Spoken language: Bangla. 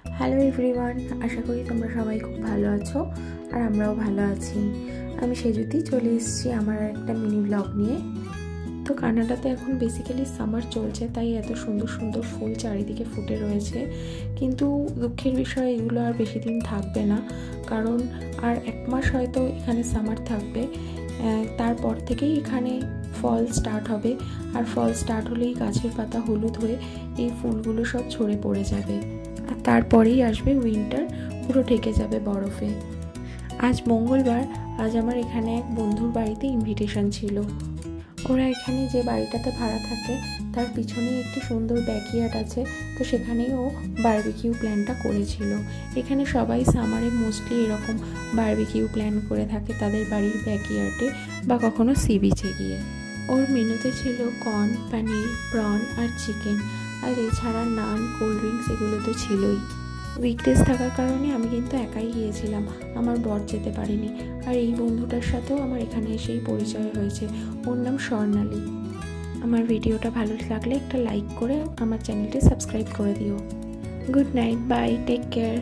হ্যালো এভরিওয়ান, আশা করি তোমরা সবাই খুব ভালো আছো আর আমরাও ভালো আছি। আমি সেজুতি চলে এসেছি আমার একটা মিনি ব্লগ নিয়ে। তো কানাডাতে এখন বেসিক্যালি সামার চলছে, তাই এত সুন্দর সুন্দর ফুল চারিদিকে ফুটে রয়েছে। কিন্তু দুঃখের বিষয় এগুলো আর বেশি দিন থাকবে না, কারণ আর 1 মাস হয়তো এখানে সামার থাকবে। তারপর থেকেই এখানে ফল স্টার্ট হবে, আর ফল স্টার্ট হলেই গাছের পাতা হলুদ হয়ে এই ফুলগুলো সব ঝরে পড়ে যাবে, আর তারপরেই আসবে উইন্টার, পুরো ঢেকে যাবে বরফে। আজ মঙ্গলবার, আজ আমার এখানে এক বন্ধুর বাড়িতে ইনভিটেশন ছিল। ওরা এখানে যে বাড়িটাতে ভাড়া থাকে তার পিছনেই একটি সুন্দর ব্যাকইয়ার্ড আছে, তো সেখানেই ও বারবিকিউ প্ল্যানটা করেছিল। এখানে সবাই সামারে মোস্টলি এরকম বারবিকিউ প্ল্যান করে থাকে তাদের বাড়ির ব্যাকইয়ার্ডে বা কখনো সি বিচে গিয়ে। ওর মেনুতে ছিল কর্ন, পনির, প্রন আর চিকেন, আর এছাড়া নান, কোল্ড ড্রিঙ্কস এগুলো তো ছিলই। উইকডেজ থাকার কারণে আমি কিন্তু একাই গিয়েছিলাম, আমার বর যেতে পারেনি। আর এই বন্ধুটার সাথেও আমার এখানে এসেই পরিচয় হয়েছে, ওর নাম স্বর্ণালী। আমার ভিডিওটা ভালো লাগলে একটা লাইক করে আমার চ্যানেলটি সাবস্ক্রাইব করে দিও। Good night, bye, take care.